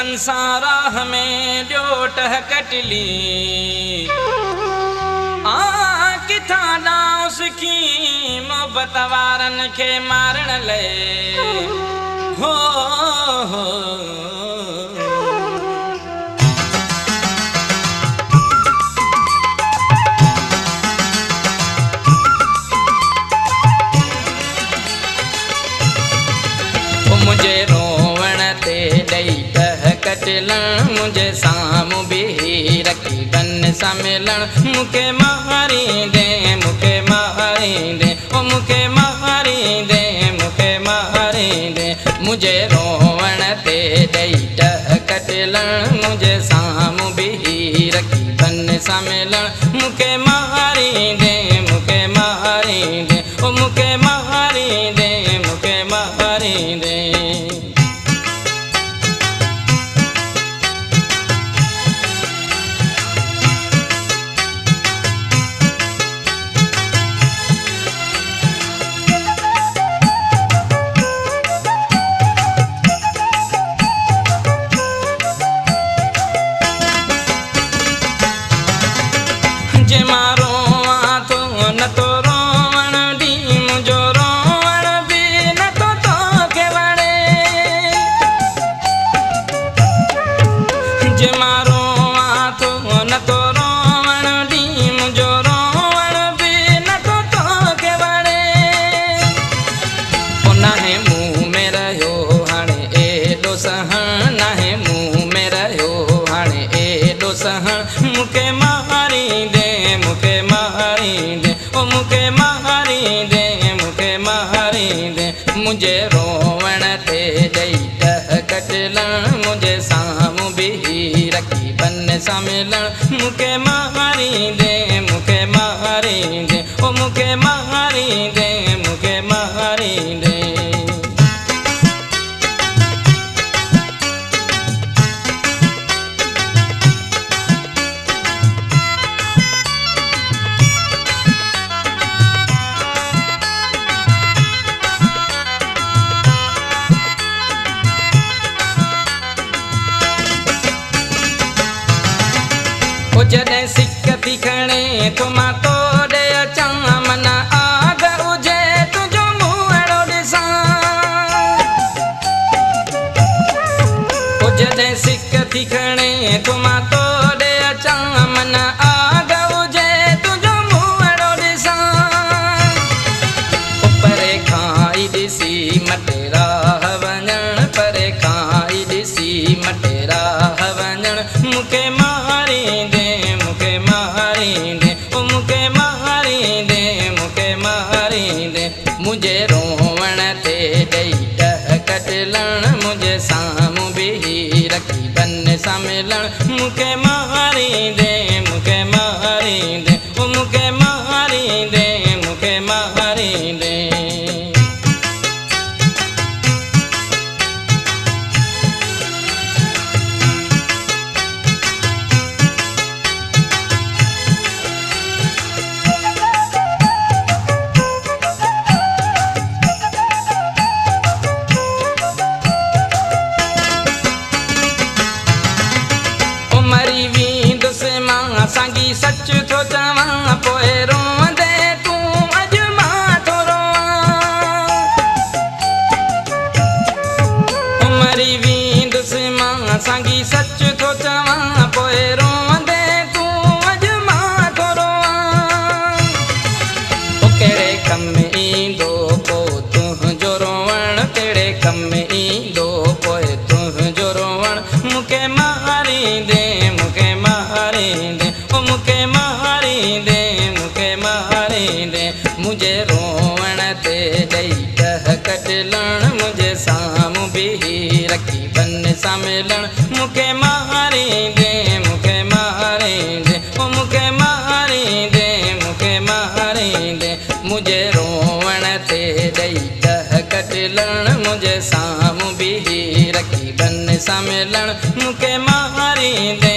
पंसारा हमें ड्योट कटली किथा ना उसकी मोहब्बत वारन के मारण ले हो मुझे रोवण ते दई कह कटलन मुझे सामू भी रखी बन सम्मेलन मुके मारी दे ओ मुके मारी दे मुझे रोवण ते दई कह कटलन मुझे सामू भी रखी बन सम्मेलन मुके मारी दे ओ मुके मारी दे मुके मारी दे ओ मुके मारी दे मुझे रोवण ते दई कटलन मुझे सामू भी रखी बन सम्मेलन मुके मारी दे ओ मुके मारी दे जॾहिं सिक थी खणे तुमा तोड़े अचां मना आग हुजे तुंहिंजो मुंहुं अहिड़ो ॾिसां जॾहिं सिक थी खणे तुमा तोड़े अचां मना आग हुजे तुंहिंजो मुंहुं अहिड़ो ॾिसां परे खां ई ॾिसी मटेरा वञण परे खां ई ॾिसी मटेरा वञण मुके मारी दे मुझे रोवण ते दई कटलन मुझे सामू भी रखी बन सम्मेलन मुके मारी दे ओ मुके मारी दे सांगी सच थो चवां पोइ रोंदे तूं अॼु मां थो रोवां मरी वेंदुसि मां सांगी सच थो चवां पोइ रोंदे तूं अॼु मां थो रोवां कहिड़े कम ईंदो पोइ तुंहिंजो रोवण कहिड़े कम ईंदो पोइ तुंहिंजो रोवण मुके मारी दे मुझे रोवण ते दई कटलन मुझे सामू भी रखी बन सम्मेलन मुके मारी दे ओ मुके मारी दे मुझे रोवण ते दई कटलन मुझे सामू भी रखी बन सम्मेलन मुके मारी दे